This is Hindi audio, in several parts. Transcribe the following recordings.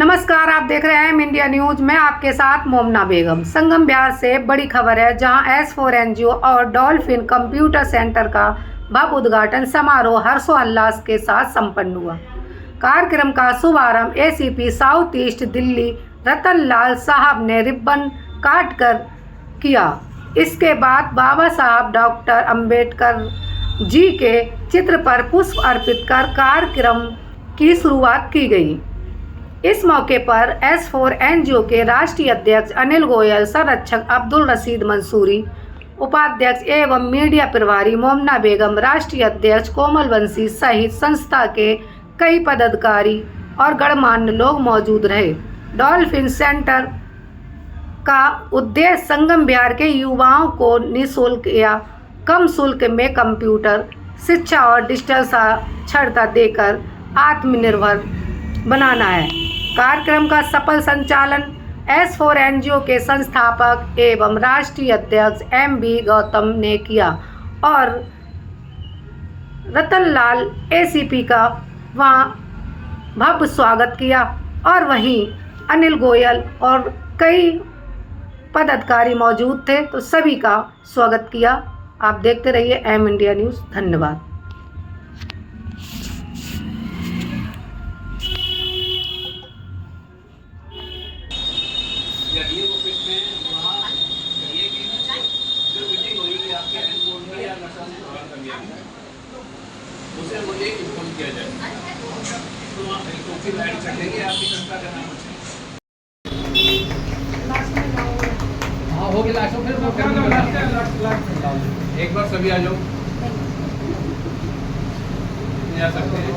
नमस्कार, आप देख रहे हैं इंडिया न्यूज में आपके साथ मोमना बेगम। संगम बिहार से बड़ी खबर है, जहां S4 NGO और डॉल्फिन कंप्यूटर सेंटर का भव्य उद्घाटन समारोह हर्षोल्लास के साथ संपन्न हुआ। कार्यक्रम का शुभारंभ ACP साउथ ईस्ट दिल्ली रतन लाल साहब ने रिबन काट कर किया। इसके बाद बाबा साहब डॉक्टर अम्बेडकर जी के चित्र पर पुष्प अर्पित कर कार्यक्रम की शुरुआत की गई। इस मौके पर S4 NGO के राष्ट्रीय अध्यक्ष अनिल गोयल, संरक्षक अब्दुल रशीद मंसूरी, उपाध्यक्ष एवं मीडिया प्रभारी मोमना बेगम, राष्ट्रीय अध्यक्ष कोमल वंशी सहित संस्था के कई पदाधिकारी और गणमान्य लोग मौजूद रहे। डॉल्फिन सेंटर का उद्देश्य संगम बिहार के युवाओं को निःशुल्क या कम शुल्क में कंप्यूटर शिक्षा और डिजिटल साक्षरता देकर आत्मनिर्भर बनाना है। कार्यक्रम का सफल संचालन S4 NGO के संस्थापक एवं राष्ट्रीय अध्यक्ष MB गौतम ने किया और रतन लाल ACP का वहाँ भव्य स्वागत किया और वहीं अनिल गोयल और कई पदाधिकारी मौजूद थे, तो सभी का स्वागत किया। आप देखते रहिए इंडिया न्यूज़। धन्यवाद। या डीएम ऑफिस में वहाँ कहिए कि जो मीटिंग होगी आपके एयरपोर्ट में या नशा से सवाल कर लिया उसे मुझे इन्फॉर्म किया जाए, तो वहाँ हेलीकॉप्टर लाइट चढ़ेंगे आपकी संस्था का नाम है। हाँ हो गया लास्ट फिर एक बार सभी आ जाओ, नहीं आ सकते हैं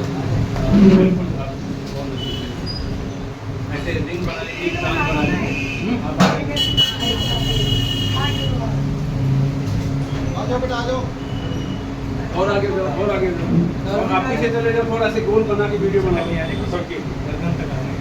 ऐसे रिंग बना लीजिए, एक टांग बना लीजिए। आ जाओ और आगे और आगे और आप पीछे चले जाओ, थोड़ा से गोल बना के वीडियो बना लिया है सबके गर्दन तक आने।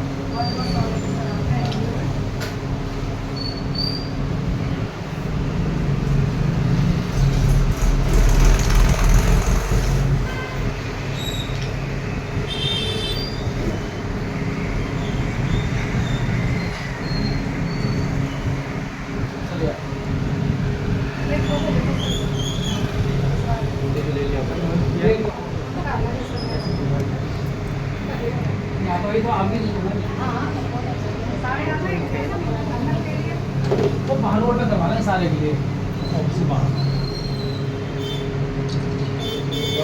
तो आगे वो बाहर रोड में करवा रहे हैं सारे के लिए ऑफिस के बाहर,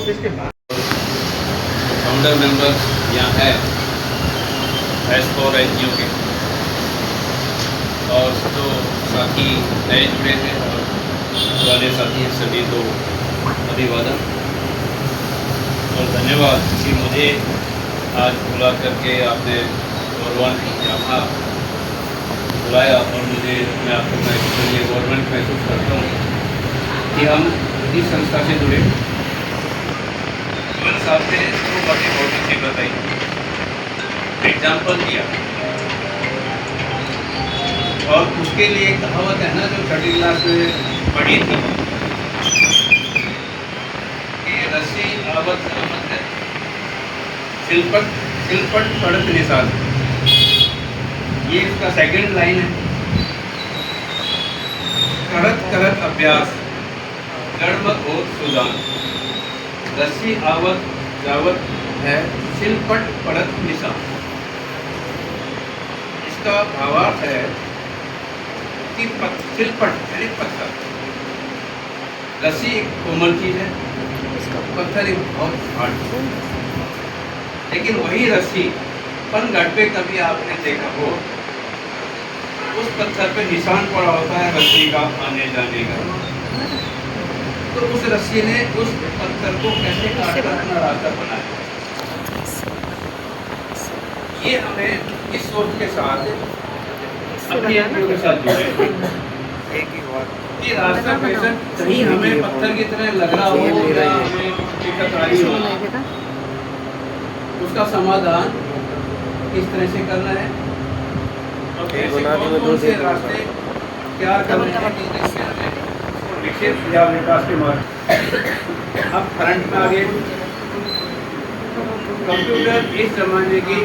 ऑफिस के बाहर। फाउंडर मेंबर यहाँ है S4 NGO के और जो साथी नए जुड़े हैं और पुराने साथी हैं, सभी को अभिवादन और धन्यवाद कि मुझे आज बुला करके आपने गौरवान्वित यहाँ बुलाया और मुझे मैं आपको ये गवर्नमेंट महसूस करता हूँ कि हम इस संस्था से जुड़े। जीवन साहब ने दो बातें बहुत अच्छी बताई, एग्जाम्पल दिया और उसके लिए कहावत है ना जो 3rd क्लास में पढ़ी थी कि रस्सी आवत आवत है सिलपट पड़त निशान, ये इसका सेकंड लाइन है। करत करत अभ्यास गड़मत हो सुदान, रस्सी आवत जावत है सिलपट पड़त निशान। इसका भावार्थ है कि सिलपट यानी पत्थर, रस्सी एक कोमल चीज है, पत्थर एक बहुत हार्ड, लेकिन वही रस्सी पनघट पे कभी आपने देखा हो उस पत्थर पे निशान पड़ा होता है रस्सी का आने जाने का, तो उस रस्सी ने उस पत्थर को कैसे काट कर अपना रास्ता बनाया। ये हमें इस सोच के साथ अपनी एनजीओ के साथ जुड़े कि रास्ता कैसे कहीं हमें पत्थर की तरह लग रहा हो या हमें दिक्कत आ रही हो, उसका समाधान किस तरह से करना है और ऐसे कौन से रास्ते तैयार करने हैं कि जिससे हमें विकसित या विकास के मार्ग। अब करंट में आगे कंप्यूटर इस जमाने की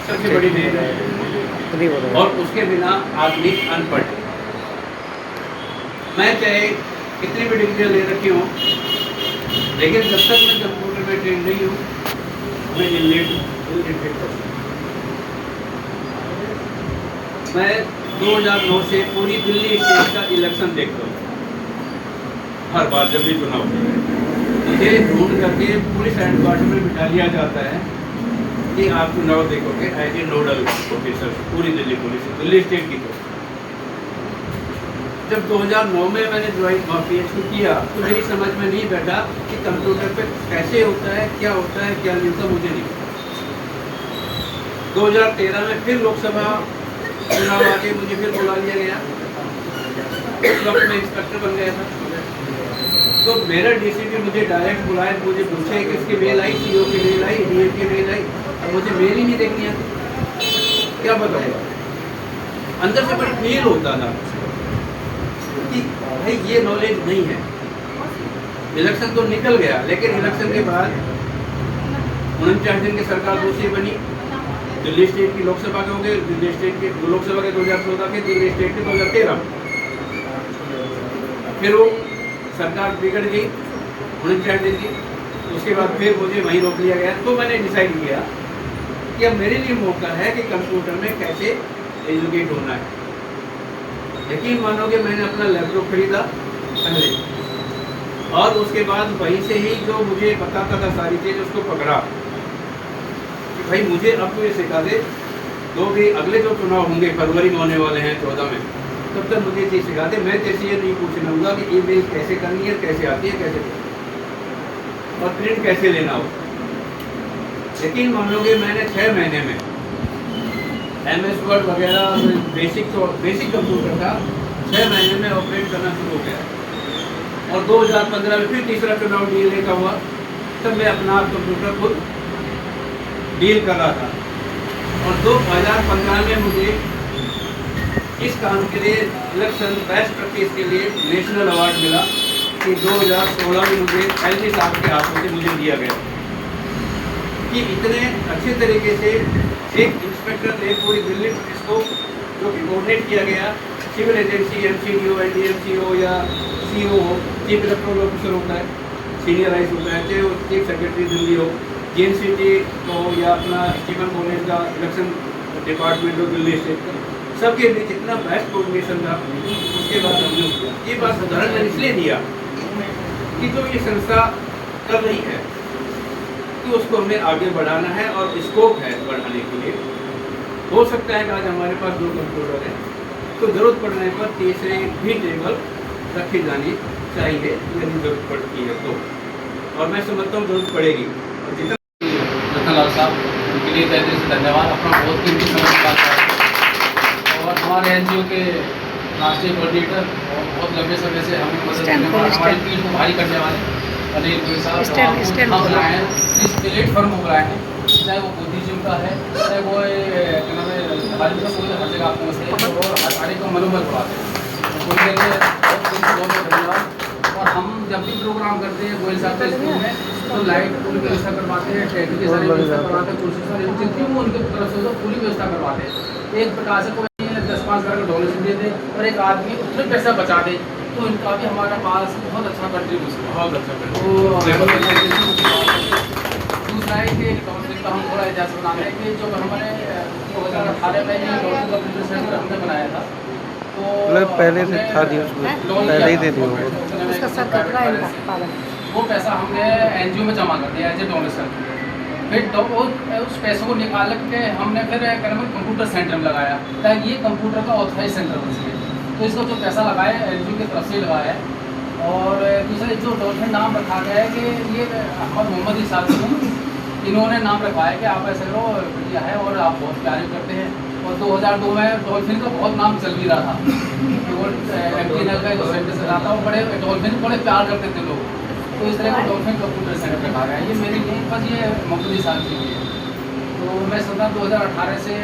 सबसे बड़ी देन है। और उसके बिना आदमी अनपढ़ है। मैं चाहे कितनी भी डिग्रियाँ ले रखी हूँ, लेकिन जब तक मैं कंप्यूटर में ट्रेन नहीं हूँ, मैं इलिटरेट हूँ। मैं 2009 से पूरी दिल्ली स्टेट का इलेक्शन देखता हूँ, हर बार जब भी चुनाव होता है मुझे ढूंढ करके पुलिस हेडक्वार्टर में बिठा लिया जाता है कि आप चुनाव देखोगे एज ए नोडल ऑफिसर, पूरी दिल्ली पुलिस, दिल्ली स्टेट की। तो जब 2009 में मैंने ज्वाइन PhD किया तो मेरी समझ में नहीं बैठा कि कंप्यूटर पे कैसे होता है, क्या होता है, क्या नहीं होता, मुझे नहीं। 2013 में फिर लोकसभा चुनाव आके मुझे फिर बुला लिया गया। उस वक्त मैं इंस्पेक्टर बन गया था। तो मेरा DCP मुझे डायरेक्ट बुलाए, मुझे पूछे कि इसकी मेल आई, CO की मेल आई, DM की मेल आई, अब मुझे मेल ही नहीं देखनी आती, क्या बताऊँगा। अंदर से बड़ी फील होता था कि भाई ये नॉलेज नहीं है। इलेक्शन तो निकल गया, लेकिन इलेक्शन के बाद 49 दिन की सरकार दूसरी बनी, दिल्ली स्टेट की लोकसभा के हो गए, दिल्ली स्टेट के लोकसभा के 2014 के, दिल्ली स्टेट के 2013। फिर वो सरकार बिगड़ गई 49 दिन की, उसके बाद फिर मुझे वहीं रोक लिया गया। तो मैंने डिसाइड किया कि अब मेरे लिए मौका है कि कंप्यूटर में कैसे एजुकेट होना है। यकीन मानोगे, मैंने अपना लैपटॉप खरीदा पहले, और उसके बाद वहीं से ही जो मुझे बताता था सारी चीज़ उसको पकड़ा कि भाई मुझे अब तो ये सिखा दे, तो भी अगले जो चुनाव होंगे फरवरी में होने वाले हैं 14 में, तब तक मुझे चीज़ सिखा दे। मैं तेरे से ये नहीं पूछना होगा कि ईमेल कैसे करनी है, कैसे आती है, कैसे और प्रिंट कैसे लेना हो। यकीन मानोगे, मैंने 6 महीने में MS वर्ड वगैरह बेसिक कंप्यूटर था, 6 महीने में ऑपरेट करना शुरू हो गया। और 2015 में फिर तीसरा चुनाव DLA का हुआ, तब मैं अपना कंप्यूटर खुद डील कर रहा था। और 2015 में मुझे इस काम के लिए इलेक्शन बेस्ट प्रैक्टिस के लिए नेशनल अवार्ड मिला कि 2016 में मुझे LG साहब के हाथों से मुझे दिया गया कि इतने अच्छे तरीके से एक इंस्पेक्टर ने पूरी दिल्ली पुलिस को जो कि कोऑर्डिनेट किया गया, सिविल एजेंसी MCDO, NDMCO या CO हो, चीफ इलेक्टोरल ऑफिसर होता है, सीनियराइज होता है, चाहे वो चीफ सेक्रेटरी दिल्ली हो, GNCT हो या अपना स्टीफन कॉलेज का इलेक्शन डिपार्टमेंट हो दिल्ली स्टेट का, सबके बीच इतना बेस्ट कोऑर्डिनेशन था। उसके बाद हमने ये बात उदाहरण मैंने इसलिए दिया कि जो ये संस्था कर रही है कि उसको हमें आगे बढ़ाना है और स्कोप है बढ़ाने के लिए। हो सकता है कि आज हमारे पास 2 कंप्यूटर है, तो ज़रूरत पड़ने पर तीसरे भी टेबल रखी जानी चाहिए यदि ज़रूरत पड़ती है तो, और मैं समझता हूँ ज़रूरत पड़ेगी। और जितना रतनलाल साहब उनके लिए तहे दिल से धन्यवाद, अपना बहुत कीमती समय निकालते हैं। और हमारे NGO के राष्ट्रीय कोऑर्डिनेटर और बहुत लंबे समय से हमें मदद करने वाले, हमारी पीठ को भारी करने वाले अनिल गोयल साहब हम बुलाए हैं, जिस प्लेटफॉर्म को बुलाए हैं, चाहे वो बुद्धिज्म का है, चाहे वो क्या नाम है हमारी का कोई हर जगह आपको मसले और हर एक को मनोबल बढ़ाते हैं। तो उनके लिए बहुत धन्यवाद। और हम जब भी प्रोग्राम करते हैं गोयल साहब के स्कूल में, तो लाइट पूरी व्यवस्था करवाते हैं, ट्रैफिक की सारी व्यवस्था करवाते हैं, कुर्सी सारी जितनी वो उनकी तरफ से पूरी व्यवस्था करवाते हैं। एक प्रकार से कोई 10-5 हज़ार का डोनेशन दे दे और एक आदमी उतना पैसा बचा दे, तो इनका भी हमारे पास बहुत अच्छा कंट्रीब्यूशन है, बहुत अच्छा। दूसरा है कि काउंसिल का हम थोड़ा इतिहास बताना है कि जो हमारे 2018 में ये लोकल कंप्यूटर सेंटर हमने बनाया था, तो पहले से था पहले ही दे दिया उसका सर कट रहा है इनका पागल। वो पैसा हमने NGO में जमा कर दिया एज ए डोनेशन। फिर तो उस पैसों को निकाल के हमने फिर कंप्यूटर सेंटर में लगाया ताकि ये कंप्यूटर का ऑथराइज सेंटर बन सके। तो इसको जो पैसा लगाया NGO की तरफ से लगाया है। और दूसरा जो डॉल्फिन नाम रखा गया है कि ये हमारे मोहम्मद इसाक इन्होंने नाम रखा है कि आप ऐसे लो बढ़िया है और आप बहुत प्यारे करते हैं। और 2002 में डॉल्फिन का बहुत नाम चल भी रहा था, तो MTNL का जो सेंटर से रहा था वो बड़े डॉल्फिन बड़े प्यार करते थे लोग, तो इस तरह का डॉल्फिन कंप्यूटर सेंटर रखा गया है। ये मेरी नहीं बस ये मोहम्मद इसाक के लिए। तो मैं समझता 2018 से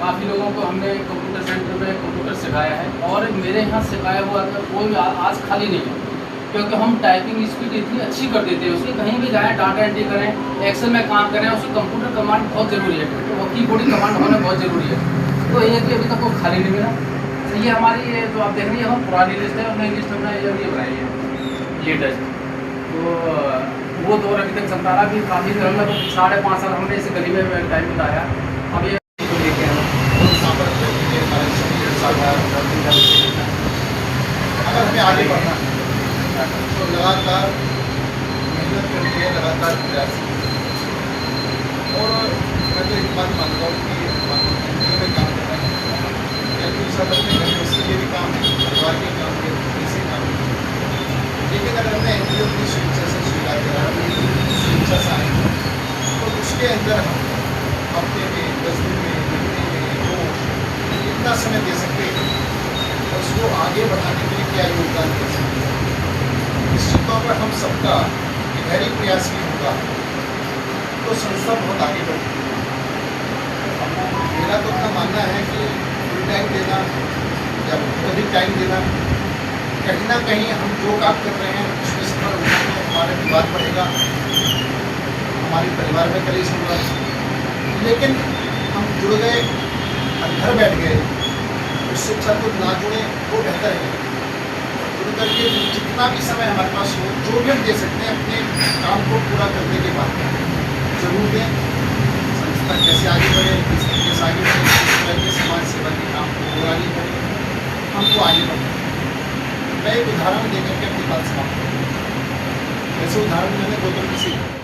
काफ़ी लोगों को हमने कंप्यूटर सेंटर में कंप्यूटर सिखाया है, और मेरे यहाँ सिखाया हुआ कोई आज खाली नहीं है, क्योंकि हम टाइपिंग स्पीड इतनी अच्छी कर देते हैं उसकी, कहीं भी जाएँ डाटा एंट्री करें, एक्सेल में काम करें, उसकी कंप्यूटर कमांड बहुत ज़रूरी है, वो कीबोर्ड कमांड होना बहुत ज़रूरी है। तो ये तो अभी तक कोई खाली नहीं मिला। तो ये हमारी ये जो आप देख रही है हम पुरानी लिस्ट है, नई लिस्ट हमने ये बनाई है लेटेस्ट। तो वो दौर अभी तक चलता रहा। अभी काफ़ी मतलब 5.5 साल हमने इस गली में टाइम बिताया। अब ये लेके अगर हमें आगे बढ़ना है तो लगातार मेहनत करनी है, लगातार प्रयास और मैं तो एक बात मानता हूँ कि एनजीओ में काम करना है या कोई सब अपने घर में उसके लिए भी काम है, परिवार के काम के ऐसे काम है। लेकिन अगर हमने एनजीओ की स्वेच्छा से स्वीकार करा, स्वेच्छा से आए तो उसके अंदर हम हफ्ते में, 10 दिन में, महीने में, रोज कितना समय दे सकते हैं और उसको आगे बढ़ाने के लिए क्या योगदान दे सकते हैं। निश्चित तौर पर हम सबका गहरी प्रयास भी होगा तो संस्था बहुत आगे बढ़ेगी। मेरा तो अपना मानना है कि फुल टाइम देना या अधिक टाइम देना, कहीं ना कहीं हम जो काम कर रहे हैं उसमें सफल होना तो हमारा विवाद बढ़ेगा, हमारे परिवार में कलेश होगा। लेकिन हम जुड़ गए और घर बैठ गए, उससे अच्छा तो ना जुड़े वो बेहतर है। जुड़ करके जितना भी समय हमारे पास हो, जो भी हम दे सकते हैं अपने काम को पूरा करने के बाद जरूर दें। संस्था कैसे आगे बढ़े, किस तरीके से आगे बढ़े, किस तरह के समाज सेवा के काम को पूरा नहीं करें, हमको आगे बढ़ना। मैं एक उदाहरण देकर के अपनी बात समाप्त करूँ। ऐसे उदाहरण मैंने गौतम जी से